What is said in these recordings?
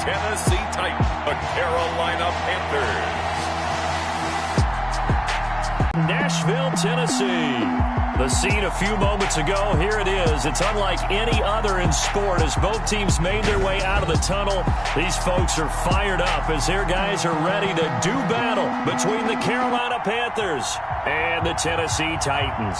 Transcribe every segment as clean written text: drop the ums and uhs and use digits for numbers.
Tennessee Titans, the Carolina Panthers. Nashville, Tennessee. The scene a few moments ago, here it is. It's unlike any other in sport as both teams made their way out of the tunnel. These folks are fired up as their guys are ready to do battle between the Carolina Panthers and the Tennessee Titans.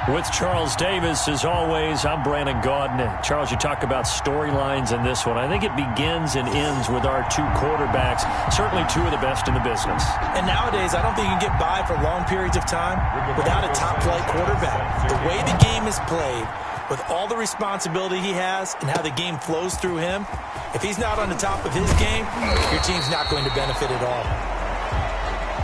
With Charles Davis, as always, I'm Brandon Gaudin. Charles, you talk about storylines in this one. I think it begins and ends with our two quarterbacks, certainly two of the best in the business. And nowadays, I don't think you can get by for long periods of time without a top-flight quarterback. The way the game is played, with all the responsibility he has and how the game flows through him, if he's not on the top of his game, your team's not going to benefit at all.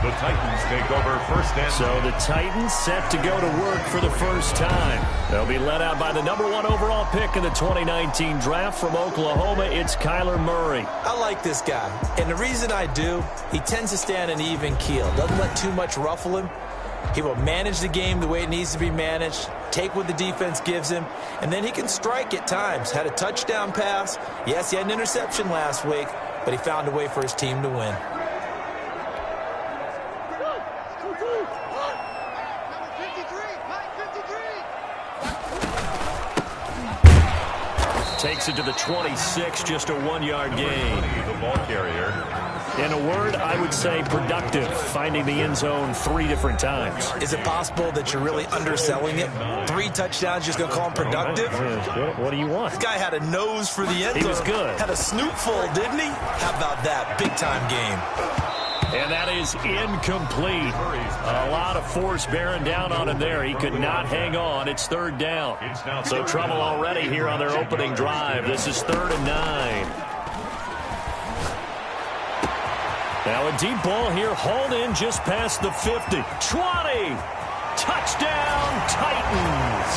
The Titans take over first and so the Titans set to go to work for the first time. They'll be led out by the #1 overall pick in the 2019 draft from Oklahoma. It's Kyler Murray. I like this guy, and the reason I do, he tends to stay on an even keel. Doesn't let too much ruffle him. He will manage the game the way it needs to be managed, take what the defense gives him, and then he can strike at times. Had a touchdown pass. Yes, he had an interception last week, but he found a way for his team to win. Takes it to the 26, just a 1-yard gain. The ball carrier. In a word, I would say productive, finding the end zone 3 different times. Is it possible that you're really underselling it? 3 touchdowns, just going to call him productive? What do you want? This guy had a nose for the end zone. He was good. Had a snootful, didn't he? How about that? Big-time game. And that is incomplete. A lot of force bearing down on him there. He could not hang on. It's 3rd down. So trouble already here on their opening drive. This is 3rd and 9. Now a deep ball here, hauled in just past the 50. 20! Touchdown, Titans!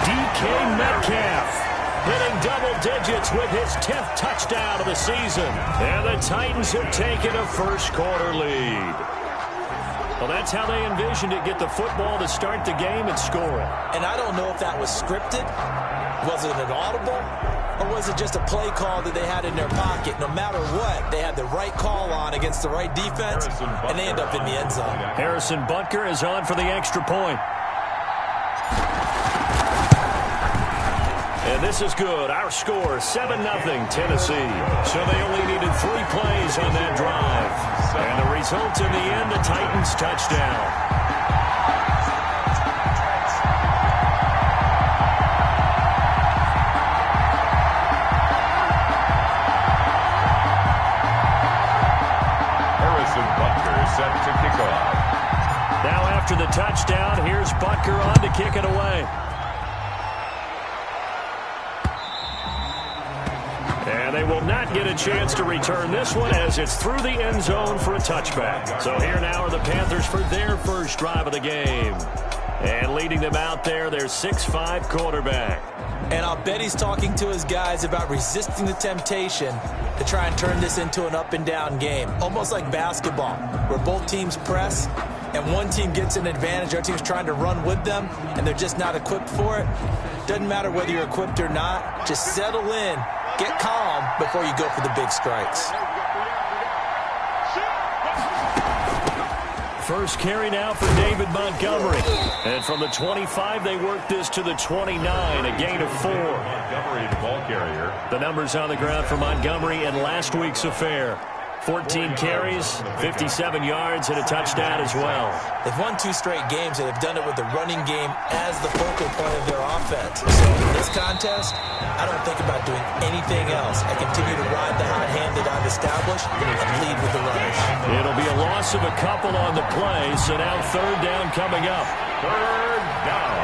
DK Metcalf hitting double digits with his 10th touchdown of the season. And the Titans have taken a first-quarter lead. Well, that's how they envisioned it. Get the football to start the game and score it. And I don't know if that was scripted. Was it an audible? Or was it just a play call that they had in their pocket? No matter what, they had the right call on against the right defense, and they end up in the end zone. Harrison Butker is on for the extra point. And this is good. Our score, 7-0 Tennessee. So they only needed 3 plays on that drive. And the result in the end, a Titans touchdown. Harrison Butker set to kick off. Now after the touchdown, here's Butker on to kick it away. And they will not get a chance to return this one as it's through the end zone for a touchback. So here now are the Panthers for their first drive of the game. And leading them out there, their 6'5" quarterback. And I'll bet he's talking to his guys about resisting the temptation to try and turn this into an up-and-down game. Almost like basketball, where both teams press, and one team gets an advantage, our team's trying to run with them, and they're just not equipped for it. Doesn't matter whether you're equipped or not. Just settle in, get calm before you go for the big strikes. First carry now for David Montgomery. And from the 25, they work this to the 29, a gain of 4. Montgomery, the ball carrier. The numbers on the ground for Montgomery in last week's affair. 14 carries, 57 yards, and a touchdown as well. They've won 2 straight games, and they've done it with the running game as the focal point of their offense. So in this contest, I don't think about doing anything else. I continue to ride the hot hand that I've established and lead with the runners. It'll be a loss of a couple on the play, so now 3rd down coming up. 3rd down.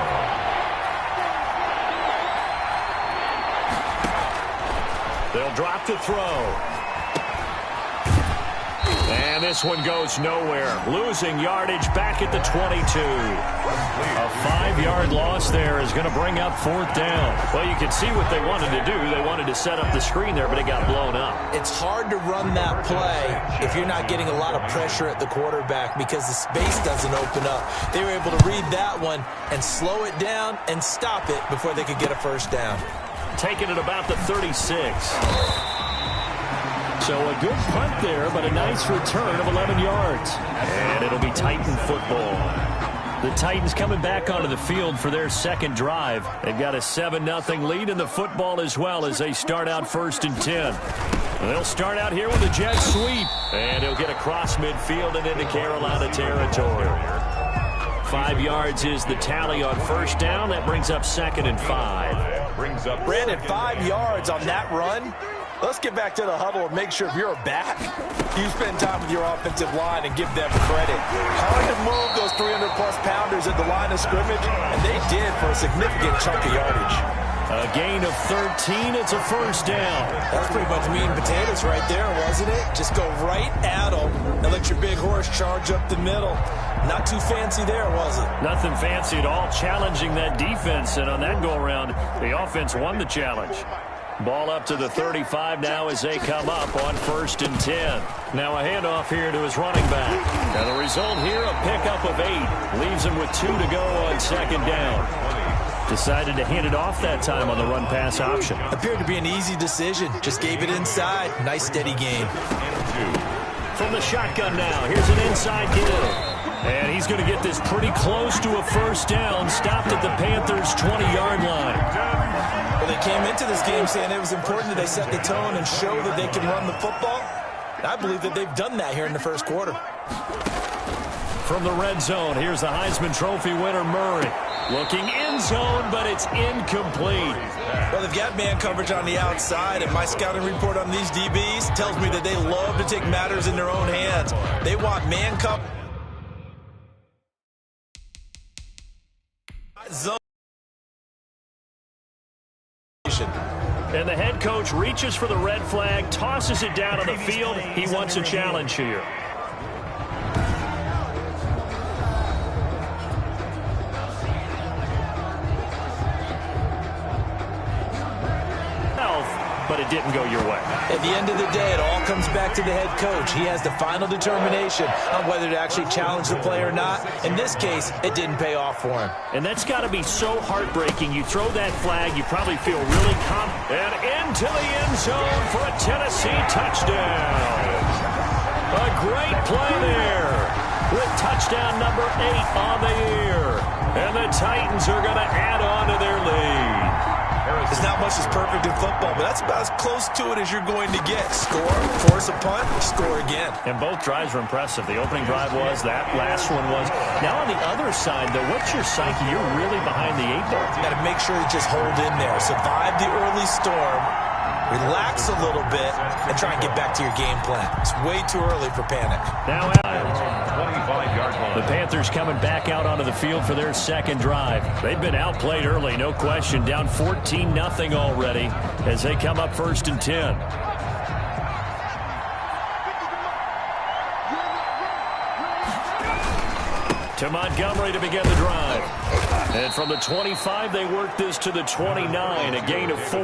They'll drop to throw. And this one goes nowhere. Losing yardage back at the 22. A 5-yard loss there is going to bring up 4th down. Well, you can see what they wanted to do. They wanted to set up the screen there, but it got blown up. It's hard to run that play if you're not getting a lot of pressure at the quarterback because the space doesn't open up. They were able to read that one and slow it down and stop it before they could get a 1st down. Taking it about the 36. So a good punt there, but a nice return of 11 yards. And it'll be Titan football. The Titans coming back onto the field for their 2nd drive. They've got a 7-0 lead in the football as well as they start out 1st and 10. They'll start out here with a jet sweep. And he'll get across midfield and into Carolina territory. 5 yards is the tally on 1st down. That brings up 2nd and 5. Brandon, 5 yards on that run. Let's get back to the huddle and make sure if you're a back, you spend time with your offensive line and give them credit. Hard to move those 300-plus pounders at the line of scrimmage, and they did for a significant chunk of yardage. A gain of 13. It's a 1st down. That's pretty much meat and potatoes right there, wasn't it? Just go right at them and let your big horse charge up the middle. Not too fancy there, was it? Nothing fancy at all, challenging that defense, and on that go-around, the offense won the challenge. Ball up to the 35 now as they come up on 1st and 10. Now a handoff here to his running back. Now the result here, a pickup of 8. Leaves him with 2 to go on 2nd down. Decided to hand it off that time on the run-pass option. Appeared to be an easy decision. Just gave it inside. Nice steady game. From the shotgun now, here's an inside give. And he's going to get this pretty close to a 1st down. Stopped at the Panthers' 20-yard line. Well, they came into this game saying it was important that they set the tone and show that they can run the football. And I believe that they've done that here in the 1st quarter. From the red zone, here's the Heisman Trophy winner, Murray. Looking in zone, but it's incomplete. Well, they've got man coverage on the outside, and my scouting report on these DBs tells me that they love to take matters in their own hands. They want man coverage. Zone. And the head coach reaches for the red flag, tosses it down on the field. He wants a challenge here. But it didn't go your way. At the end of the day, it all comes back to the head coach. He has the final determination on whether to actually challenge the play or not. In this case, it didn't pay off for him. And that's got to be so heartbreaking. You throw that flag, you probably feel really confident. And into the end zone for a Tennessee touchdown. A great play there with touchdown number 8 on the year. And the Titans are going to add on to their lead. There's not much that's perfect in football, but that's about as close to it as you're going to get. Score, force a punt, score again. And both drives were impressive. The opening drive was, that last one was. Now on the other side, though, what's your psyche? You're really behind the 8 ball. You got to make sure you just hold in there. Survive the early storm, relax a little bit, and try and get back to your game plan. It's way too early for panic. Now the Panthers coming back out onto the field for their 2nd drive. They've been outplayed early, no question. Down 14-0 already as they come up 1st and 10. To Montgomery to begin the drive. And from the 25, they work this to the 29, a gain of 4.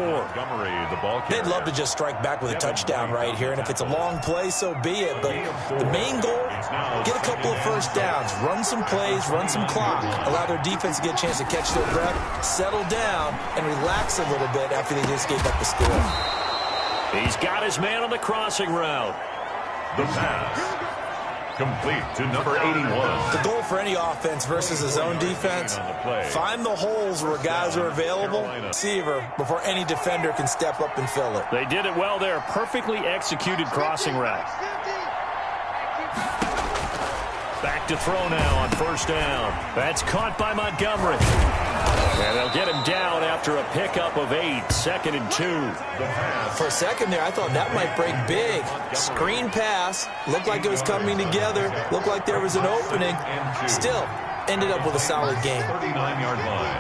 They'd love to just strike back with a touchdown right here, and if it's a long play, so be it. But the main goal, get a couple of 1st downs, run some plays, run some clock, allow their defense to get a chance to catch their breath, settle down, and relax a little bit after they just gave up the score. He's got his man on the crossing route. The pass. Complete to number 81. The goal for any offense versus a zone defense, find the holes where guys are available, receiver, before any defender can step up and fill it. They did it well there. Perfectly executed crossing route. Back to throw now on 1st down. That's caught by Montgomery. And they'll get him down after a pickup of 8, 2nd and 2. For a second there, I thought that might break big. Screen pass, looked like it was coming together, looked like there was an opening. Still, ended up with a solid game. 39-yard line.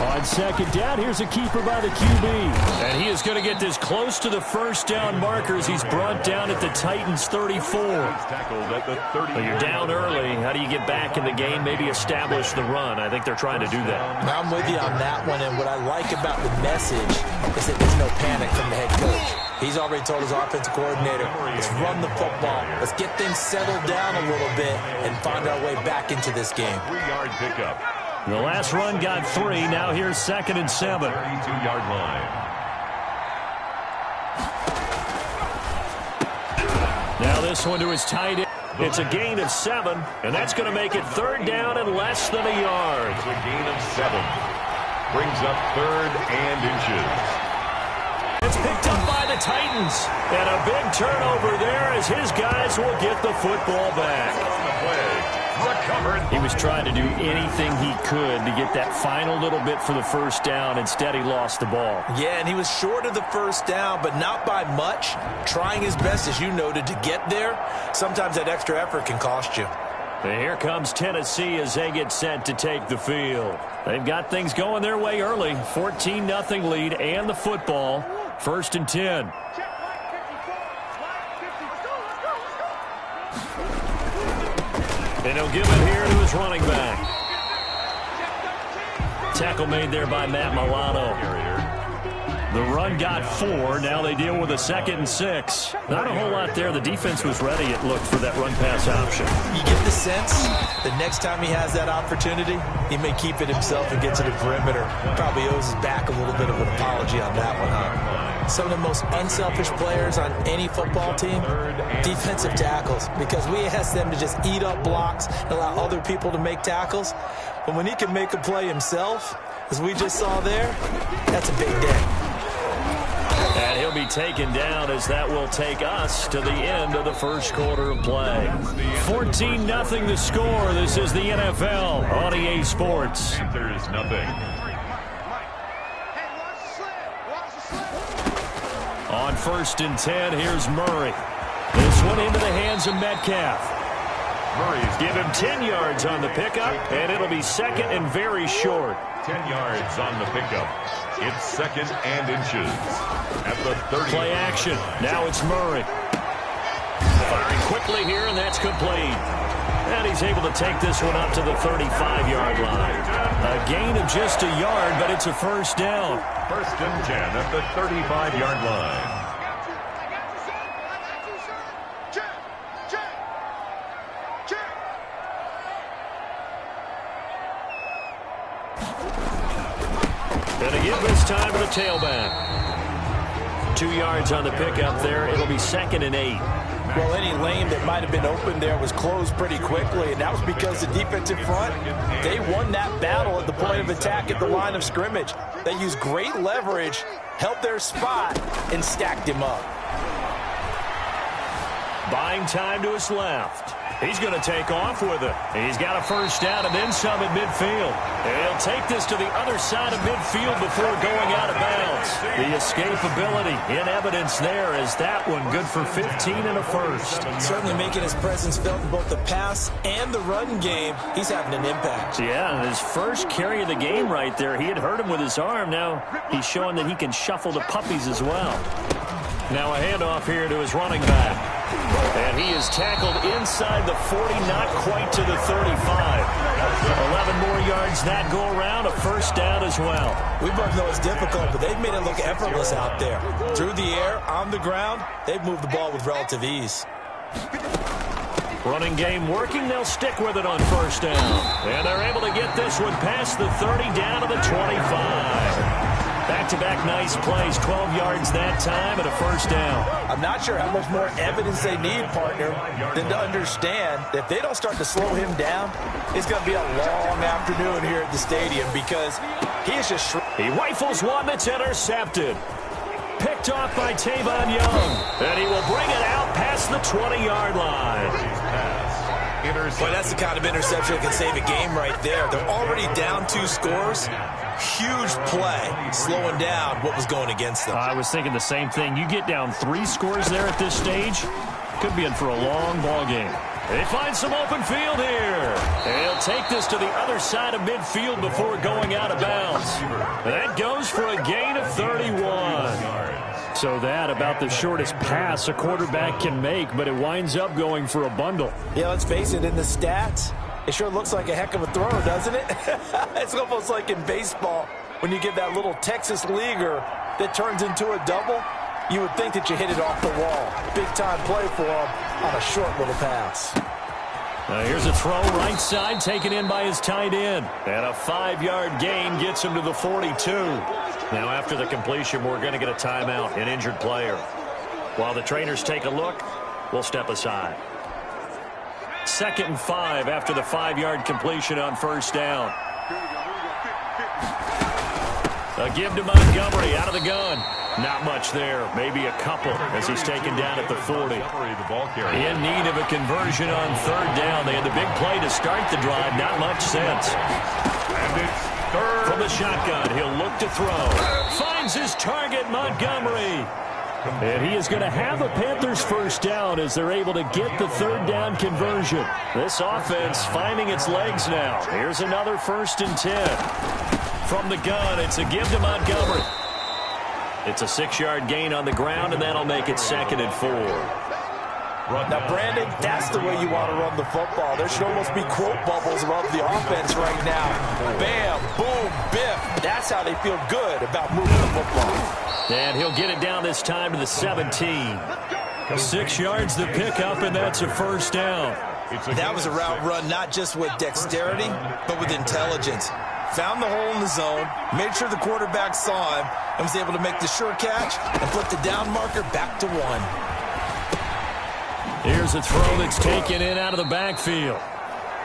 On On second down, here's a keeper by the QB. And he is going to get this close to the first down markers. He's brought down at the Titans' 34. But you're down early. How do you get back in the game, maybe establish the run? I think they're trying to do that. I'm with you on that one, and what I like about the message is that there's no panic from the head coach. He's already told his offensive coordinator, let's run the football. Let's get things settled down a little bit and find our way back into this game. 3-yard pickup. The last run got 3. Now here's 2nd and 7. 32-yard line. Now this one to his tight end. It's a gain of 7, and that's going to make it 3rd down and less than a yard. It's a gain of 7. Brings up 3rd and inches. It's picked up by the Titans. And a big turnover there as his guys will get the football back. On the play. Recovered. He was trying to do anything he could to get that final little bit for the first down. Instead, he lost the ball. Yeah, and he was short of the first down, but not by much. Trying his best, as you noted, to get there. Sometimes that extra effort can cost you. And here comes Tennessee as they get set to take the field. They've got things going their way early. 14-0 lead and the football. 1st and 10. And he'll give it here to his running back. Tackle made there by Matt Milano. The run got 4. Now they deal with a 2nd and 6. Not a whole lot there. The defense was ready, it looked, for that run-pass option. You get the sense the next time he has that opportunity, he may keep it himself and get to the perimeter. Probably owes his back a little bit of an apology on that one, huh? Some of the most unselfish players on any football team, defensive tackles, because we ask them to just eat up blocks and allow other people to make tackles. But when he can make a play himself, as we just saw there, that's a big day. And he'll be taken down as that will take us to the end of the first quarter of play. 14-0 the score. This is the NFL on EA Sports. There's nothing. On 1st and 10, here's Murray. This one into the hands of Metcalf. Murray's Give him 10 yards on the pickup, and it'll be 2nd and very short. 10 yards on the pickup. It's 2nd and inches at the 30. Play action. Now it's Murray. Firing quickly here, and that's complete. And he's able to take this one up to the 35-yard line. A gain of just a yard, but it's a first down. 1st and 10 at the 35-yard line. And a give this time to the tailback. 2 yards on the pickup there. It'll be 2nd and 8. Well, any lane that might have been open there was closed pretty quickly, and that was because the defensive front, they won that battle at the point of attack at the line of scrimmage. They used great leverage, held their spot, and stacked him up. Buying time to his left. He's going to take off with it. He's got a first down and then some at midfield. And he'll take this to the other side of midfield before going out of bounds. The escapability in evidence there as that one good for 15 and a first. Certainly making his presence felt in both the pass and the run game. He's having an impact. Yeah, his first carry of the game right there. He had hurt him with his arm. Now he's showing that he can shuffle the puppies as well. Now a handoff here to his running back. And he is tackled inside the 40, not quite to the 35. 11 more yards that go around, a first down as well. We both know it's difficult, but they've made it look effortless out there. Through the air, on the ground, they've moved the ball with relative ease. Running game working, they'll stick with it on first down. And they're able to get this one past the 30 down to the 25. Back-to-back nice plays, 12 yards that time and a first down. I'm not sure how much more evidence they need, partner, than to understand that if they don't start to slow him down, it's going to be a long afternoon here at the stadium because he is just... He rifles one that's intercepted. Picked off by Tavon Young. And he will bring it out past the 20-yard line. Boy, that's the kind of interception that can save a game right there. They're already down 2 scores. Huge play, slowing down what was going against them. I was thinking the same thing. You get down 3 scores there at this stage, could be in for a long ball game. They find some open field here. He'll take this to the other side of midfield before going out of bounds. And that goes for a gain of 31. So that about the shortest pass a quarterback can make, but it winds up going for a bundle. Yeah, let's face it, in the stats, it sure looks like a heck of a throw, doesn't it? It's almost like in baseball when you get that little Texas leaguer that turns into a double. You would think that you hit it off the wall. Big-time play for him on a short little pass. Here's a throw right side taken in by his tight end. And a 5-yard gain gets him to the 42. Now after the completion, we're going to get a timeout, an injured player. While the trainers take a look, we'll step aside. 2nd and 5 after the 5-yard completion on first down. A give to Montgomery out of the gun. Not much there, maybe a couple as he's taken down at the 40. In need of a conversion on 3rd down. They had the big play to start the drive. Not much sense. And it's 3rd. From the shotgun, he'll look to throw. Finds his target, Montgomery. And he is going to have a Panthers first down as they're able to get the 3rd down conversion. This offense finding its legs now. Here's another 1st and 10. From the gun, it's a give to Montgomery. It's a 6-yard gain on the ground, and that'll make it 2nd and 4. Now, Brandon, that's the way you want to run the football. There should almost be quote bubbles above the offense right now. Bam, boom, biff. That's how they feel good about moving the football. And he'll get it down this time to the 17. 6 yards the pickup, and that's a first down. That was a route run not just with dexterity, but with intelligence. Found the hole in the zone, made sure the quarterback saw him, and was able to make the sure catch and put the down marker back to 1. Here's a throw that's taken in out of the backfield.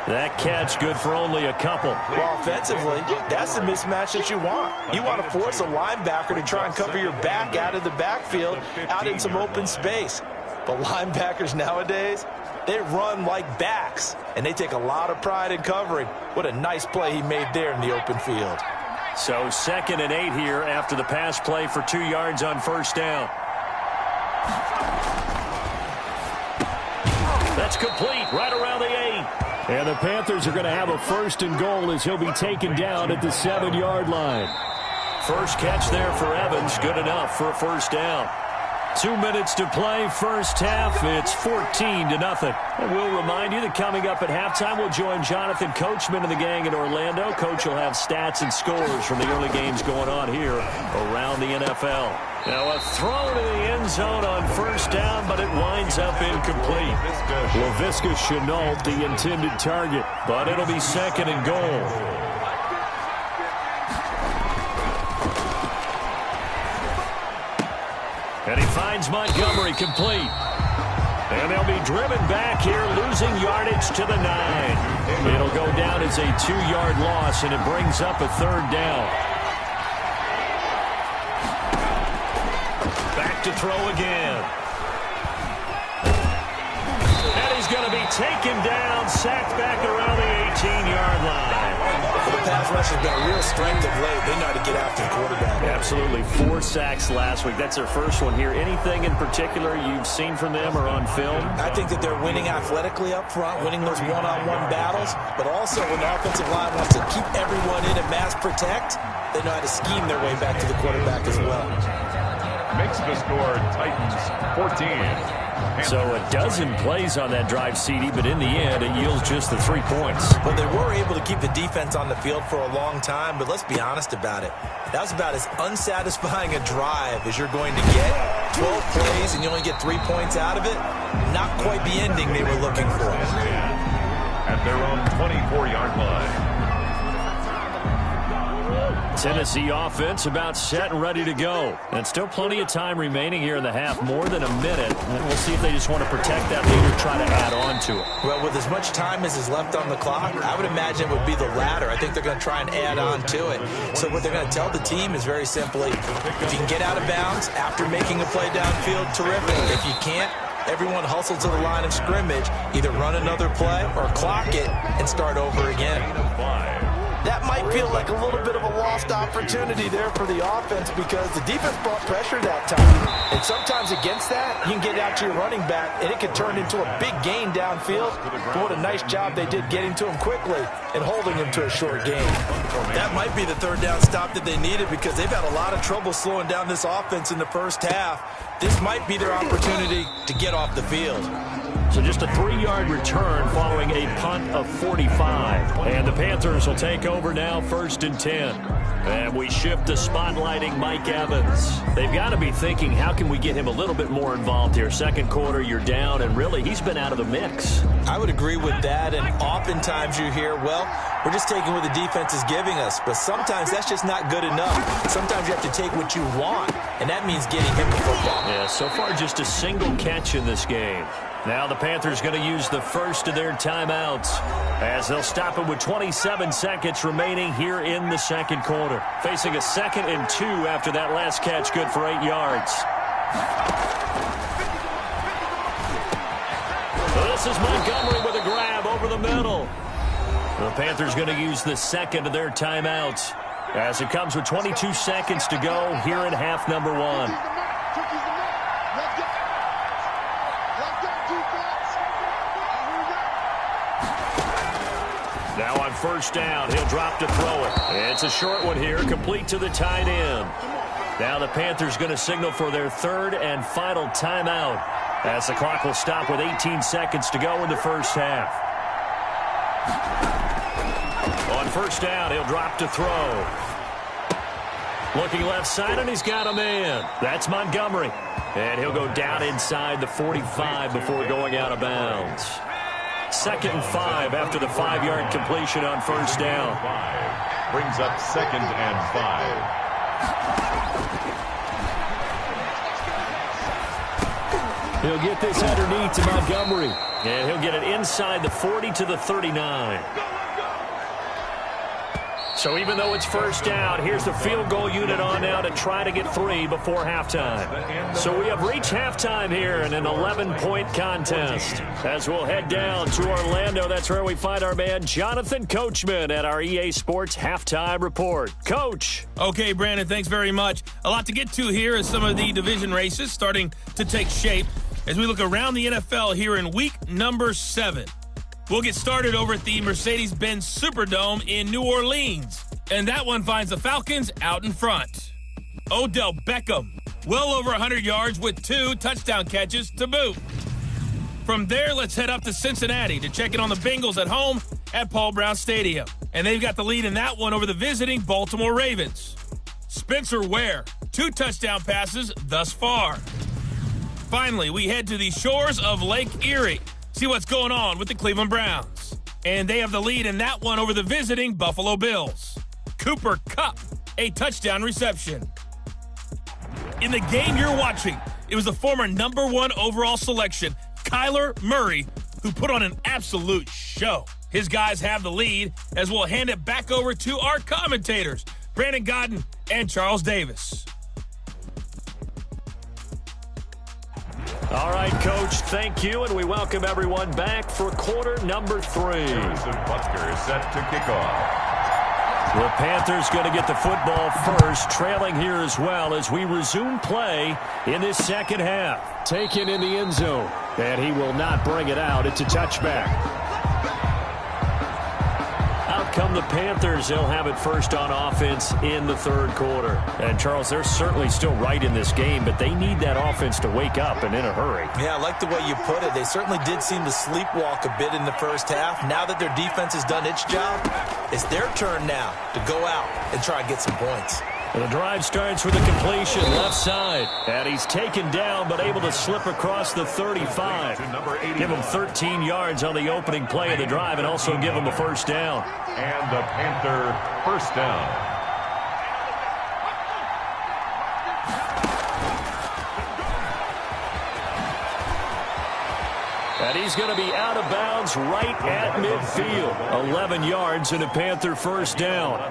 That catch good for only a couple. Well, offensively, that's the mismatch that you want. You want to force a linebacker to try and cover your back out of the backfield, out in some open space. But linebackers nowadays, they run like backs, and they take a lot of pride in covering. What a nice play he made there in the open field. So 2nd and 8 here after the pass play for 2 yards on first down. That's complete right around the 8. And the Panthers are going to have a 1st and goal as he'll be taken down at the 7-yard line. First catch there for Evans, good enough for a first down. 2 minutes to play, first half. It's 14-0. And we'll remind you that coming up at halftime, we'll join Jonathan Coachman and the gang in Orlando. Coach will have stats and scores from the early games going on here around the NFL. Now a throw to the end zone on first down, but it winds up incomplete. Laviska Shenault, the intended target, but it'll be 2nd and goal. And he finds Montgomery complete. And they'll be driven back here, losing yardage to the 9. It'll go down as a 2-yard loss, and it brings up a 3rd down. Back to throw again. And he's going to be taken down, sacked back around the 18-yard line. The pass rush has been a real strength of late. They know how to get after the quarterback. Absolutely. 4 sacks last week. That's their first one here. Anything in particular you've seen from them or on film? I think that they're winning athletically up front, winning those one-on-one battles, but also when the offensive line wants to keep everyone in and mass protect, they know how to scheme their way back to the quarterback as well. Makes the score Titans 14. So a dozen plays on that drive, CD, but in the end, it yields just the 3 points. Well, they were able to keep the defense on the field for a long time, but let's be honest about it. That was about as unsatisfying a drive as you're going to get. 12 plays and you only get 3 points out of it. Not quite the ending they were looking for. At their own 24-yard line. Tennessee offense about set and ready to go. And still plenty of time remaining here in the half, more than a minute. And we'll see if they just want to protect that lead or try to add on to it. Well, with as much time as is left on the clock, I would imagine it would be the latter. I think they're going to try and add on to it. So what they're going to tell the team is very simply, if you can get out of bounds after making a play downfield, terrific. If you can't, everyone hustle to the line of scrimmage, either run another play or clock it and start over again. That might feel like a little bit of a lost opportunity there for the offense because the defense brought pressure that time. And sometimes against that, you can get out to your running back, and it can turn into a big gain downfield. But what a nice job they did getting to him quickly and holding him to a short gain. That might be the third down stop that they needed because they've had a lot of trouble slowing down this offense in the first half. This might be their opportunity to get off the field. So just a 3-yard return following a punt of 45. And the Panthers will take over now, 1st and 10. And we shift to spotlighting Mike Evans. They've got to be thinking, how can we get him a little bit more involved here? Second quarter, you're down, and really, he's been out of the mix. I would agree with that, and oftentimes you hear, well, we're just taking what the defense is giving us. But sometimes that's just not good enough. Sometimes you have to take what you want, and that means getting him the football. Yeah, so far just a single catch in this game. Now the Panthers going to use the first of their timeouts as they'll stop it with 27 seconds remaining here in the second quarter. Facing a 2nd and 2 after that last catch, good for 8 yards. This is Montgomery with a grab over the middle. The Panthers going to use the second of their timeouts as it comes with 22 seconds to go here in half number 1. Now on first down, he'll drop to throw it. It's a short one here, complete to the tight end. Now the Panthers going to signal for their 3rd and final timeout as the clock will stop with 18 seconds to go in the first half. On first down, he'll drop to throw. Looking left side, and he's got a man. That's Montgomery. And he'll go down inside the 45 before going out of bounds. 2nd and 5 after the 5-yard completion on first down. Brings up 2nd and 5. He'll get this underneath to Montgomery. And he'll get it inside the 40 to the 39. So even though it's first down, here's the field goal unit on now to try to get 3 before halftime. So we have reached halftime here in an 11-point contest. As we'll head down to Orlando, that's where we find our man Jonathan Coachman at our EA Sports Halftime Report. Coach. Okay, Brandon, thanks very much. A lot to get to here as some of the division races starting to take shape as we look around the NFL here in week number 7. We'll get started over at the Mercedes-Benz Superdome in New Orleans. And that one finds the Falcons out in front. Odell Beckham, well over 100 yards with 2 touchdown catches to boot. From there, let's head up to Cincinnati to check in on the Bengals at home at Paul Brown Stadium. And they've got the lead in that one over the visiting Baltimore Ravens. Spencer Ware, 2 touchdown passes thus far. Finally, we head to the shores of Lake Erie. See what's going on with the Cleveland Browns. And they have the lead in that one over the visiting Buffalo Bills. Cooper Kupp, a touchdown reception. In the game you're watching, it was the former #1 overall selection, Kyler Murray, who put on an absolute show. His guys have the lead as we'll hand it back over to our commentators, Brandon Godden and Charles Davis. All right, Coach, thank you, and we welcome everyone back for quarter number 3. Harrison Butker is set to kick off. The Panthers going to get the football first, trailing here as well as we resume play in this second half. Taken in the end zone, and he will not bring it out. It's a touchback. Out come the Panthers. They'll have it first on offense in the third quarter. And, Charles, they're certainly still right in this game, but they need that offense to wake up and in a hurry. Yeah, I like the way you put it. They certainly did seem to sleepwalk a bit in the first half. Now that their defense has done its job, it's their turn now to go out and try and get some points. And the drive starts with a completion left side. And he's taken down but able to slip across the 35. Give him 13 yards on the opening play of the drive and also give him a first down. And the Panther first down. And he's going to be out of bounds right at midfield. 11 yards and a Panther first down.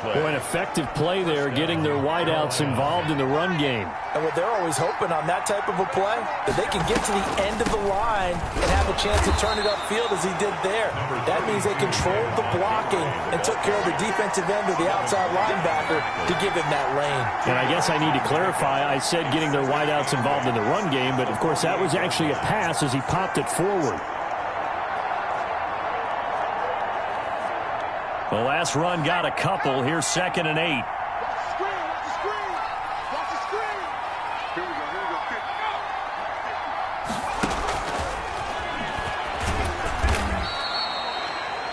Boy, an effective play there, getting their wideouts involved in the run game. And what they're always hoping on that type of a play, that they can get to the end of the line and have a chance to turn it upfield as he did there. That means they controlled the blocking and took care of the defensive end of the outside linebacker to give him that lane. And I guess I need to clarify, I said getting their wideouts involved in the run game, but of course that was actually a pass as he popped it forward. The last run got a couple. Here's 2nd and 8.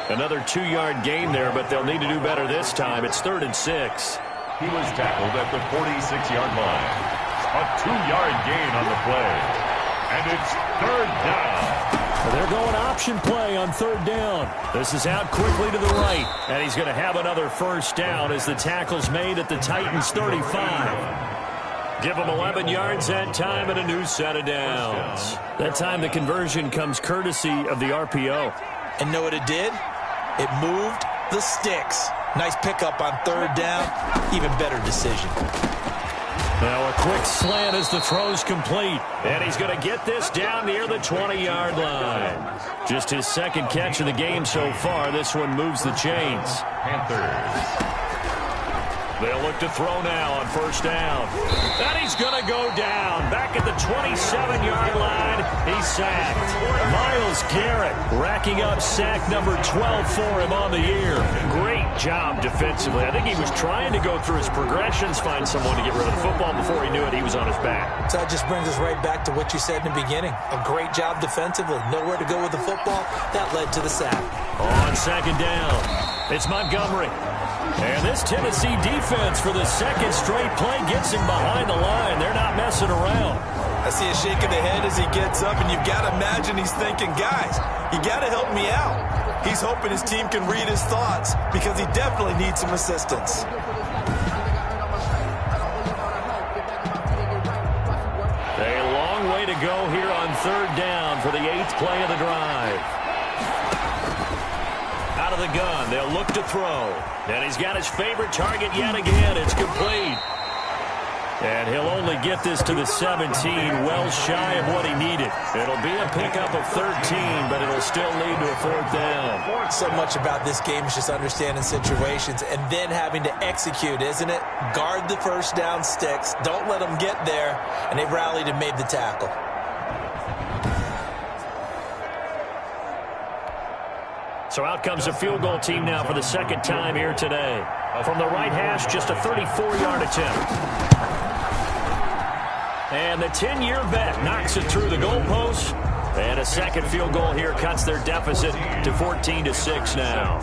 Another 2-yard gain there, but they'll need to do better this time. It's 3rd and 6. He was tackled at the 46-yard line. A 2-yard gain on the play. And it's 3rd down. They're going option play on 3rd down. This is out quickly to the right. And he's going to have another 1st down as the tackle's made at the Titans' 35. Give them 11 yards that time and a new set of downs. That time the conversion comes courtesy of the RPO. And know what it did? It moved the sticks. Nice pickup on 3rd down. Even better decision. Now a quick slant as the throw's complete. And he's going to get this down near the 20-yard line. Just his 2nd catch of the game so far. This one moves the chains. Panthers. They'll look to throw now on 1st down. And he's going to go down. Back at the 27-yard line, he's sacked. Myles Garrett racking up sack number 12 for him on the year. Great job defensively. I think he was trying to go through his progressions, find someone to get rid of the football. Before he knew it, he was on his back. So that just brings us right back to what you said in the beginning. A great job defensively. Nowhere to go with the football. That led to the sack. On 2nd down, it's Montgomery. And this Tennessee defense for the 2nd straight play gets him behind the line. They're not messing around. I see a shake of the head as he gets up, and you've got to imagine he's thinking, guys, you got to help me out. He's hoping his team can read his thoughts because he definitely needs some assistance. A long way to go here on 3rd down for the 8th play of the drive. Out of the gun, they'll look to throw. And he's got his favorite target yet again. It's complete. And he'll only get this to the 17, well shy of what he needed. It'll be a pickup of 13, but it'll still lead to a 4th down. So much about this game is just understanding situations and then having to execute, isn't it? Guard the 1st down sticks. Don't let them get there. And they rallied and made the tackle. So out comes the field goal team now for the 2nd time here today. From the right hash, just a 34-yard attempt. And the 10-year vet knocks it through the goalpost. And a 2nd field goal here cuts their deficit to 14-6 now.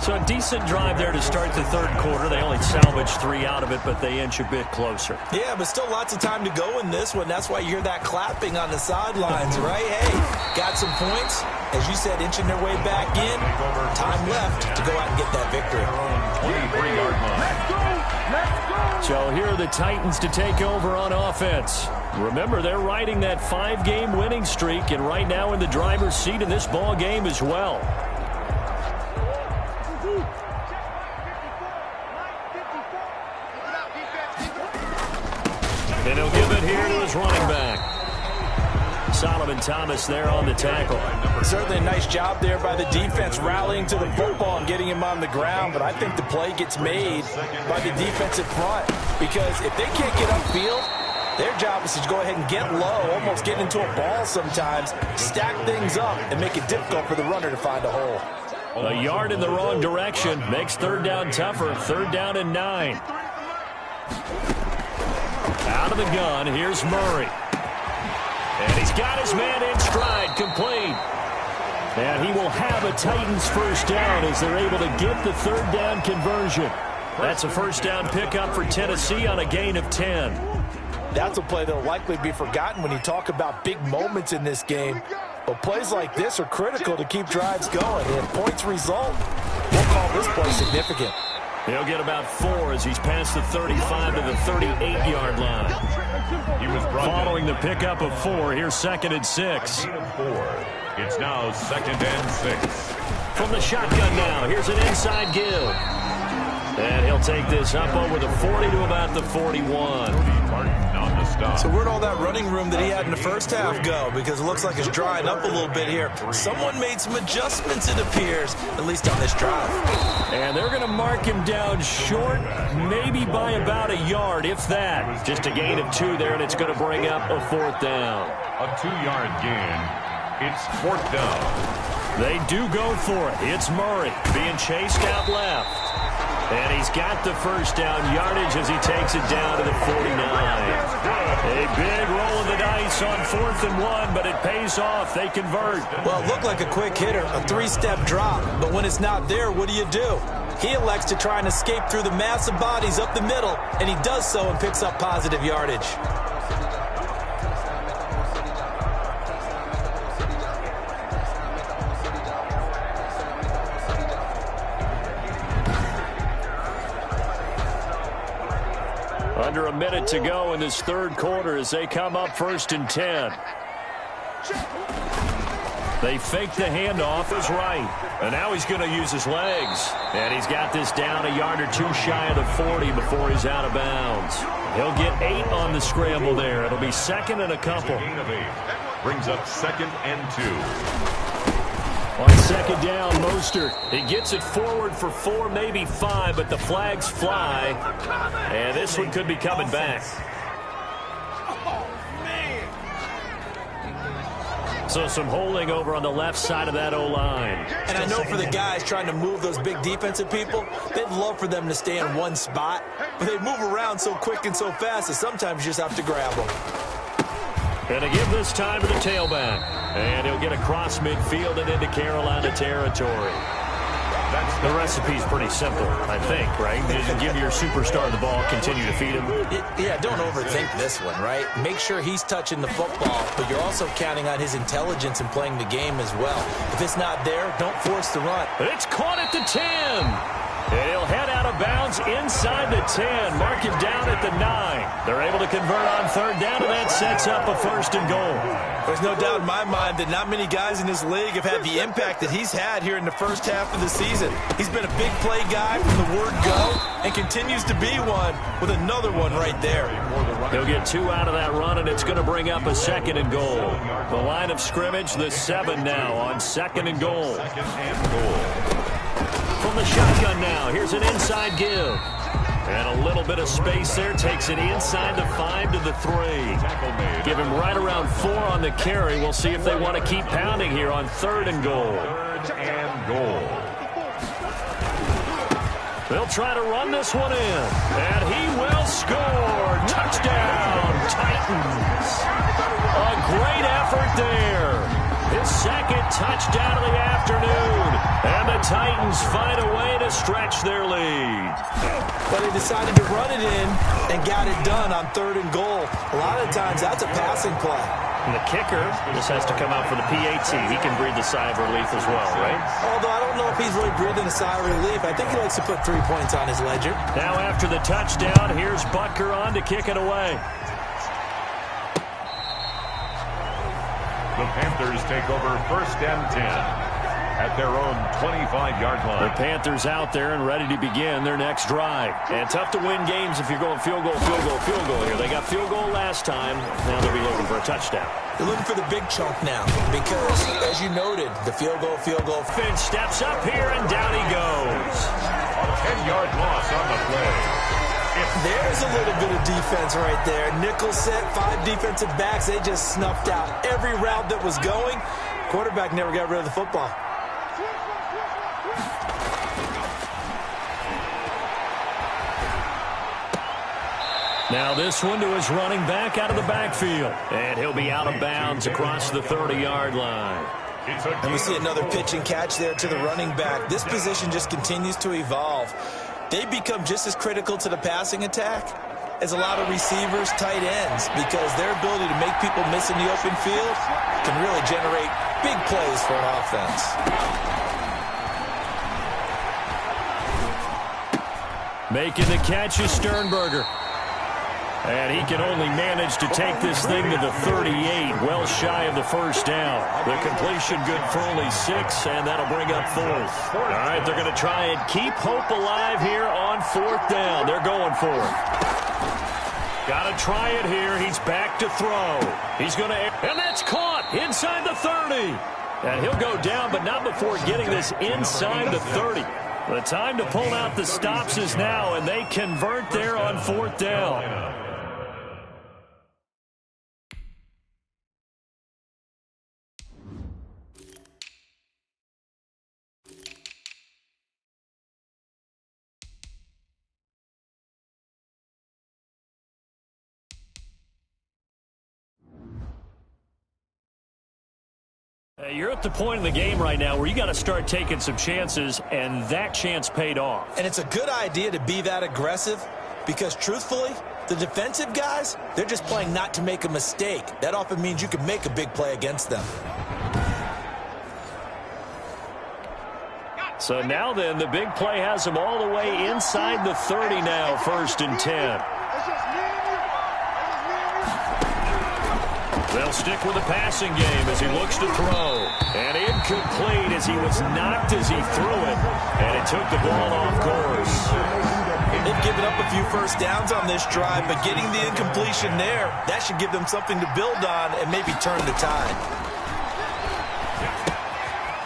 So a decent drive there to start the 3rd quarter. They only salvaged 3 out of it, but they inch a bit closer. Yeah, but still lots of time to go in this one. That's why you hear that clapping on the sidelines, right? Hey, got some points. As you said, inching their way back in. Time left to go out and get that victory. 23-yard line. So here are the Titans to take over on offense. Remember, they're riding that 5-game winning streak, and right now in the driver's seat in this ball game as well. And he'll give it here to his running back. Solomon Thomas there on the tackle. Certainly a nice job there by the defense rallying to the football and getting him on the ground, but I think the play gets made by the defensive front because if they can't get upfield, their job is to go ahead and get low, almost get into a ball sometimes, stack things up, and make it difficult for the runner to find a hole. A yard in the wrong direction makes 3rd down tougher. 3rd down and 9. Out of the gun, here's Murray. And he's got his man in stride, complete. And he will have a Titans 1st down as they're able to get the 3rd down conversion. That's a 1st down pickup for Tennessee on a gain of 10. That's a play that will likely be forgotten when you talk about big moments in this game. But plays like this are critical to keep drives going. And if points result, we'll call this play significant. He'll get about 4 as he's past the 35 to the 38-yard line. He was following the pickup of 4. Here's 2nd and 6. It's now 2nd and 6. From the shotgun now, here's an inside give. And he'll take this up over the 40 to about the 41. So where'd all that running room that he had in the first half go? Because it looks like it's drying up a little bit here. Someone made some adjustments, it appears, at least on this drive. And they're going to mark him down short, maybe by about a yard, if that. Just a gain of 2 there, and it's going to bring up a 4th down. A 2-yard gain. It's 4th down. They do go for it. It's Murray being chased out left. And he's got the first down yardage as he takes it down to the 49. A big roll of the dice on 4th and 1, but it pays off. They convert. Well, it looked like a quick hitter, a 3-step drop. But when it's not there, what do? He elects to try and escape through the massive bodies up the middle, and he does so and picks up positive yardage. Under a minute to go in this third quarter as they come up 1st and 10. They fake the handoff is right. And now he's going to use his legs. And he's got this down a yard or two shy of the 40 before he's out of bounds. He'll get 8 on the scramble there. It'll be 2nd and a couple. Brings up 2nd and 2. On 2nd down, Mostert. He gets it forward for 4, maybe 5, but the flags fly. And this one could be coming back. So some holding over on the left side of that O-line. And I know for the guys trying to move those big defensive people, they'd love for them to stay in one spot. But they move around so quick and so fast that sometimes you just have to grab them. And to give this time to the tailback. And he'll get across midfield and into Carolina territory. The recipe's pretty simple, I think, right? You give your superstar the ball, continue to feed him. Yeah, don't overthink this one, right? Make sure he's touching the football, but you're also counting on his intelligence in playing the game as well. If it's not there, don't force the run. It's caught at the 10. And he'll head out of bounds inside the 10. Mark him down at the 9. They're able to convert on 3rd down, and that sets up a 1st and goal. There's no doubt in my mind that not many guys in this league have had the impact that he's had here in the first half of the season. He's been a big play guy from the word go and continues to be one with another one right there. He'll get 2 out of that run, and it's going to bring up a 2nd and goal. The line of scrimmage, the 7 now on 2nd and goal. From the shotgun now, here's an inside give. And a little bit of space there, takes it inside the 5 to the 3. Give him right around 4 on the carry. We'll see if they want to keep pounding here on 3rd and goal. 3rd and goal. They'll try to run this one in. And he will score. Touchdown, Titans. A great effort there. His 2nd touchdown of the afternoon. And the Titans find a way to stretch their lead. But they decided to run it in and got it done on 3rd and goal. A lot of times that's a passing play. And the kicker just has to come out for the PAT. He can breathe a sigh of relief as well, right? Although I don't know if he's really breathing a sigh of relief. I think he likes to put 3 points on his ledger. Now after the touchdown, here's Butker on to kick it away. The Panthers take over 1st and 10 at their own 25-yard line. The Panthers out there and ready to begin their next drive. And tough to win games if you're going field goal here. They got field goal last time. Now they'll be looking for a touchdown. They're looking for the big chunk now because, as you noted, the field goal. Finch steps up here, and down he goes. A 10-yard loss on the play. There's a little bit of defense right there. Nickel set, 5 defensive backs. They just snuffed out every route that was going. Quarterback never got rid of the football. Now this one to his running back out of the backfield. And he'll be out of bounds across the 30-yard line. And we see another pitch and catch there to the running back. This position just continues to evolve. They become just as critical to the passing attack as a lot of receivers, tight ends, because their ability to make people miss in the open field can really generate big plays for an offense. Making the catch is Sternberger. And he can only manage to take this thing to the 38, well shy of the first down. The completion good for only 6, and that'll bring up 4th. All right, they're going to try and keep hope alive here on 4th down. They're going for it. Got to try it here. He's back to throw. He's going to, and that's caught inside the 30. And he'll go down, but not before getting this inside the 30. The time to pull out the stops is now, and they convert there on 4th down. You're at the point in the game right now where you got to start taking some chances, and that chance paid off. And it's a good idea to be that aggressive because, truthfully, the defensive guys, they're just playing not to make a mistake. That often means you can make a big play against them. So now then, the big play has them all the way inside the 30 now, 1st and 10. They'll stick with the passing game as he looks to throw. And incomplete as he was knocked as he threw it. And it took the ball off course. They've given up a few first downs on this drive, but getting the incompletion there, that should give them something to build on and maybe turn the tide.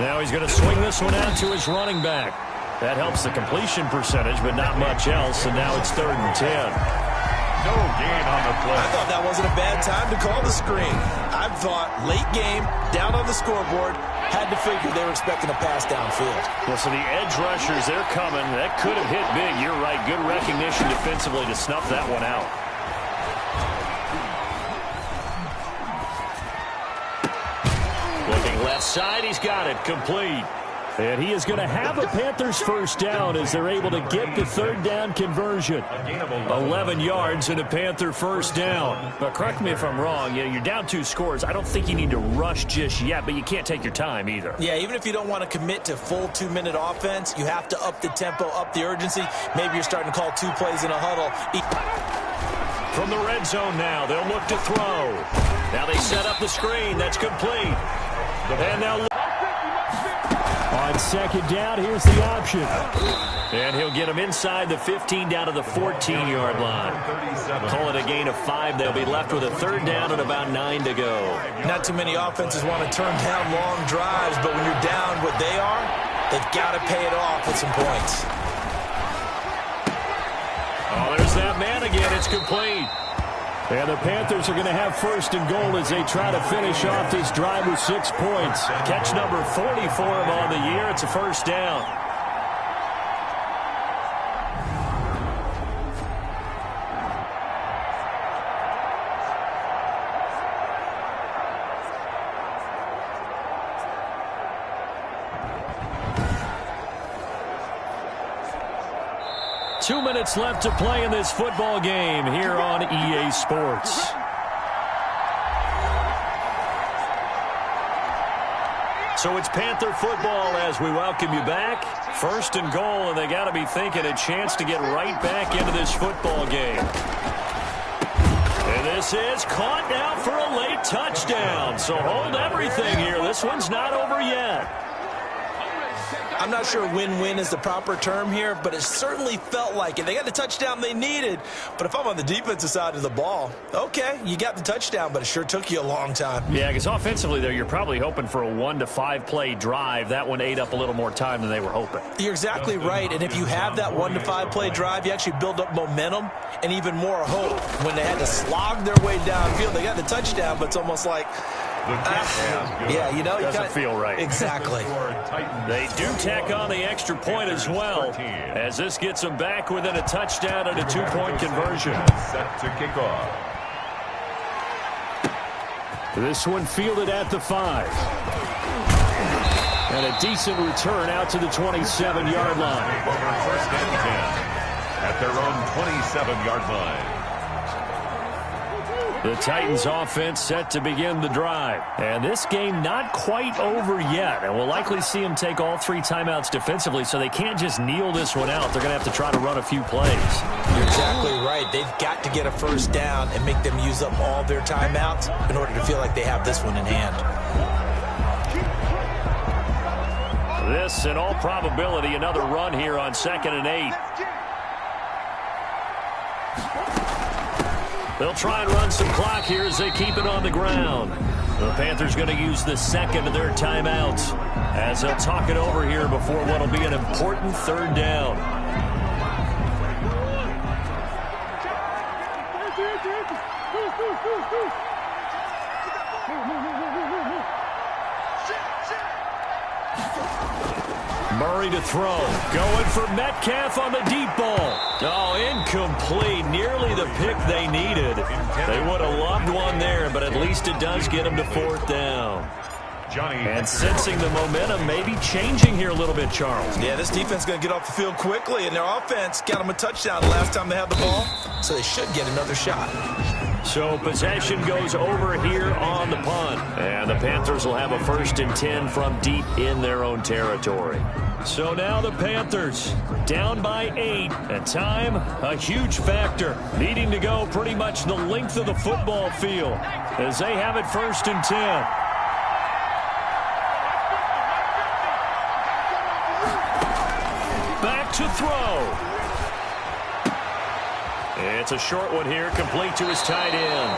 Now he's going to swing this one out to his running back. That helps the completion percentage, but not much else. And now it's 3rd and 10. No gain on the play. I thought that wasn't a bad time to call the screen. I thought late game, down on the scoreboard, had to figure they were expecting a pass downfield. Well, so the edge rushers, they're coming. That could have hit big. You're right. Good recognition defensively to snuff that one out. Looking left side, he's got it. Complete. And he is going to have a Panthers first down as they're able to get the 3rd down conversion. 11 yards and a Panther first down. But correct me if I'm wrong, you're down 2 scores. I don't think you need to rush just yet, but you can't take your time either. Yeah, even if you don't want to commit to full 2-minute offense, you have to up the tempo, up the urgency. Maybe you're starting to call 2 plays in a huddle. From the red zone now, they'll look to throw. Now they set up the screen. That's complete. And now on 2nd down, here's the option. And he'll get him inside the 15 down to the 14-yard line. Call it a gain of 5. They'll be left with a 3rd down and about 9 to go. Not too many offenses want to turn down long drives, but when you're down what they are, they've got to pay it off with some points. Oh, there's that man again. It's complete. And the Panthers are going to have 1st and goal as they try to finish off this drive with 6 points. Catch number 40 for him on the year. It's a first down. Two minutes left to play in this football game here on EA Sports. So it's Panther football as we welcome you back. 1st and goal, and they got to be thinking a chance to get right back into this football game. And this is caught now for a late touchdown. So hold everything here. This one's not over yet. I'm not sure win-win is the proper term here, but it certainly felt like it. They got the touchdown they needed, but if I'm on the defensive side of the ball, okay, you got the touchdown, but it sure took you a long time. Yeah, because offensively there, you're probably hoping for a 1 to 5 play drive. That one ate up a little more time than they were hoping. You're exactly right, and if you have that 1 to 5 play drive, you actually build up momentum and even more hope. When they had to slog their way downfield, they got the touchdown, but it's almost like, yeah, you know, doesn't feel right. Exactly. They do tack on the extra point as well, as this gets them back within a touchdown and a 2-point conversion. Set to kick off. This one fielded at the 5. And a decent return out to the 27-yard line. Over 1st and 10 at their own 27-yard line. The Titans offense set to begin the drive. And this game not quite over yet. And we'll likely see them take all 3 timeouts defensively, so they can't just kneel this one out. They're going to have to try to run a few plays. You're exactly right. They've got to get a first down and make them use up all their timeouts in order to feel like they have this one in hand. This, in all probability, another run here on 2nd and 8. They'll try and run some clock here as they keep it on the ground. The Panthers going to use the 2nd of their timeouts as they'll talk it over here before what will be an important 3rd down. Murray to throw. Going for Metcalf on the deep ball. Oh, incomplete. Nearly the pick they needed. They would have loved one there, but at least it does get them to 4th down. And sensing the momentum maybe changing here a little bit, Charles. Yeah, this defense is going to get off the field quickly, and their offense got them a touchdown the last time they had the ball, so they should get another shot. So possession goes over here on the punt. And the Panthers will have a 1st and 10 from deep in their own territory. So now the Panthers down by 8. And time, a huge factor. Needing to go pretty much the length of the football field as they have it 1st and 10. Back to throw. It's a short one here, complete to his tight end.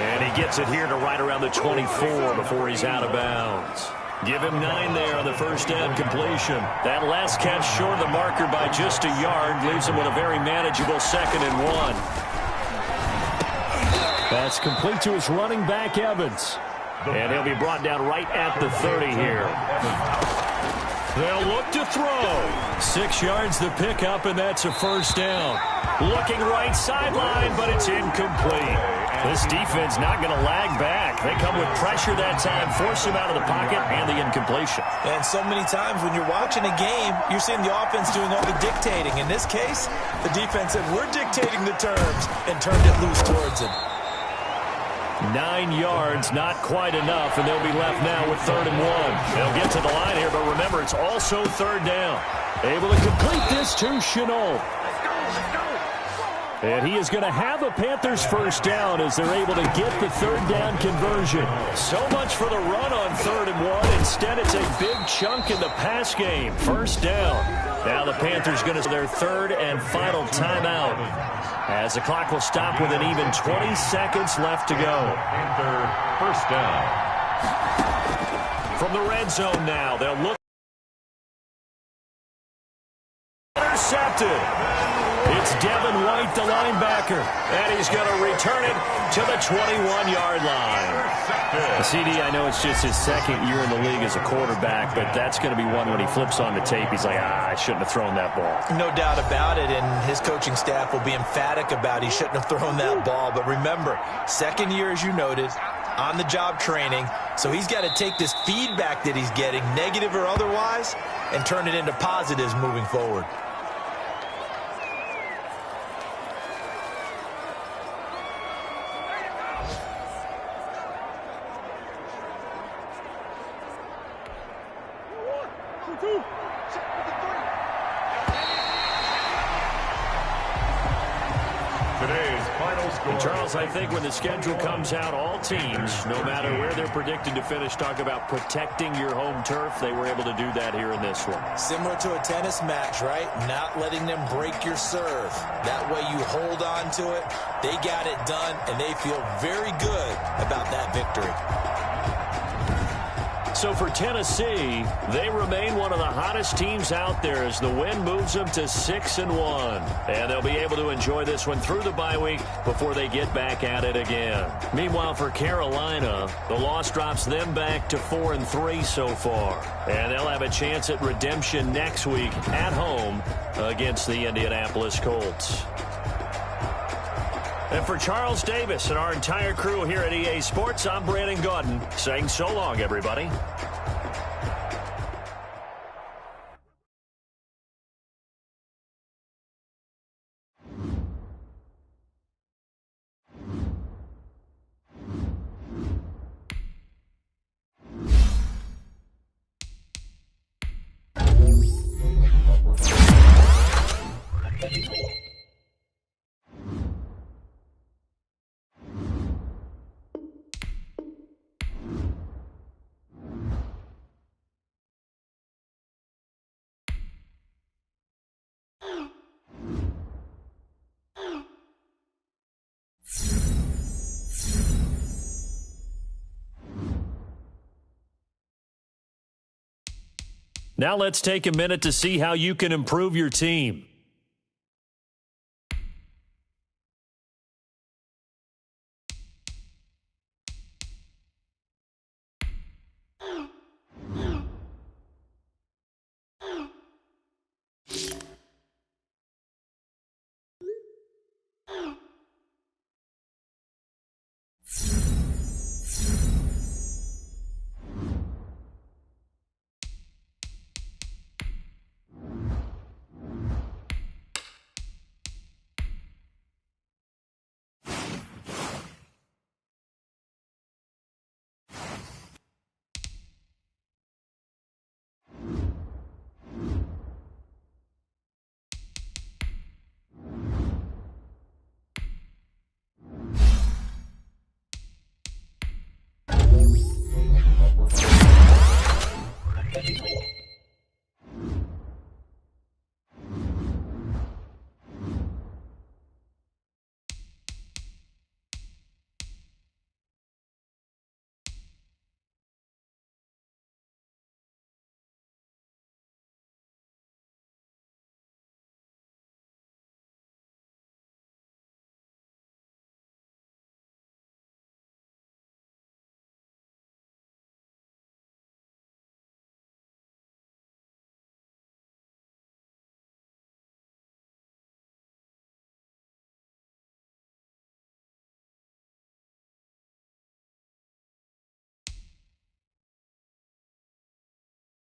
And he gets it here to right around the 24 before he's out of bounds. Give him 9 there on the first down completion. That last catch short of the marker by just a yard leaves him with a very manageable 2nd and 1. That's complete to his running back, Evans. And he'll be brought down right at the 30 here. They'll look to throw. 6 yards the pickup, and that's a 1st down. Looking right sideline, but it's incomplete. This defense not going to lag back. They come with pressure that time, force him out of the pocket, and the incompletion. And so many times when you're watching a game, you're seeing the offense doing all the dictating. In this case, the defense said, we're dictating the terms, and turned it loose towards him. 9 yards, not quite enough, and they'll be left now with 3rd and 1. They'll get to the line here, but remember, it's also 3rd down. Able to complete this to Chenault. And he is going to have a Panthers 1st down as they're able to get the 3rd down conversion. So much for the run on 3rd and 1. Instead, it's a big chunk in the pass game. 1st down. Now the Panthers going to their 3rd and final timeout, as the clock will stop with an even 20 seconds left to go. Panther 1st down. From the red zone now, they'll look. Intercepted. It's Devin White, the linebacker, and he's going to return it to the 21-yard line. CD, I know it's just his 2nd year in the league as a quarterback, but that's going to be one when he flips on the tape, he's like, I shouldn't have thrown that ball. No doubt about it, and his coaching staff will be emphatic about he shouldn't have thrown that ball. But remember, 2nd year, as you noted, on-the-job training, so he's got to take this feedback that he's getting, negative or otherwise, and turn it into positives moving forward. Charles, I think when the schedule comes out, all teams, no matter where they're predicted to finish, talk about protecting your home turf. They were able to do that here in this one. Similar to a tennis match, right? Not letting them break your serve. That way you hold on to it. They got it done, and they feel very good about that victory. So for Tennessee, they remain one of the hottest teams out there as the win moves them to 6-1. And they'll be able to enjoy this one through the bye week before they get back at it again. Meanwhile, for Carolina, the loss drops them back to 4-3 so far. And they'll have a chance at redemption next week at home against the Indianapolis Colts. And for Charles Davis and our entire crew here at EA Sports, I'm Brandon Gaudin saying so long, everybody. Now let's take a minute to see how you can improve your team.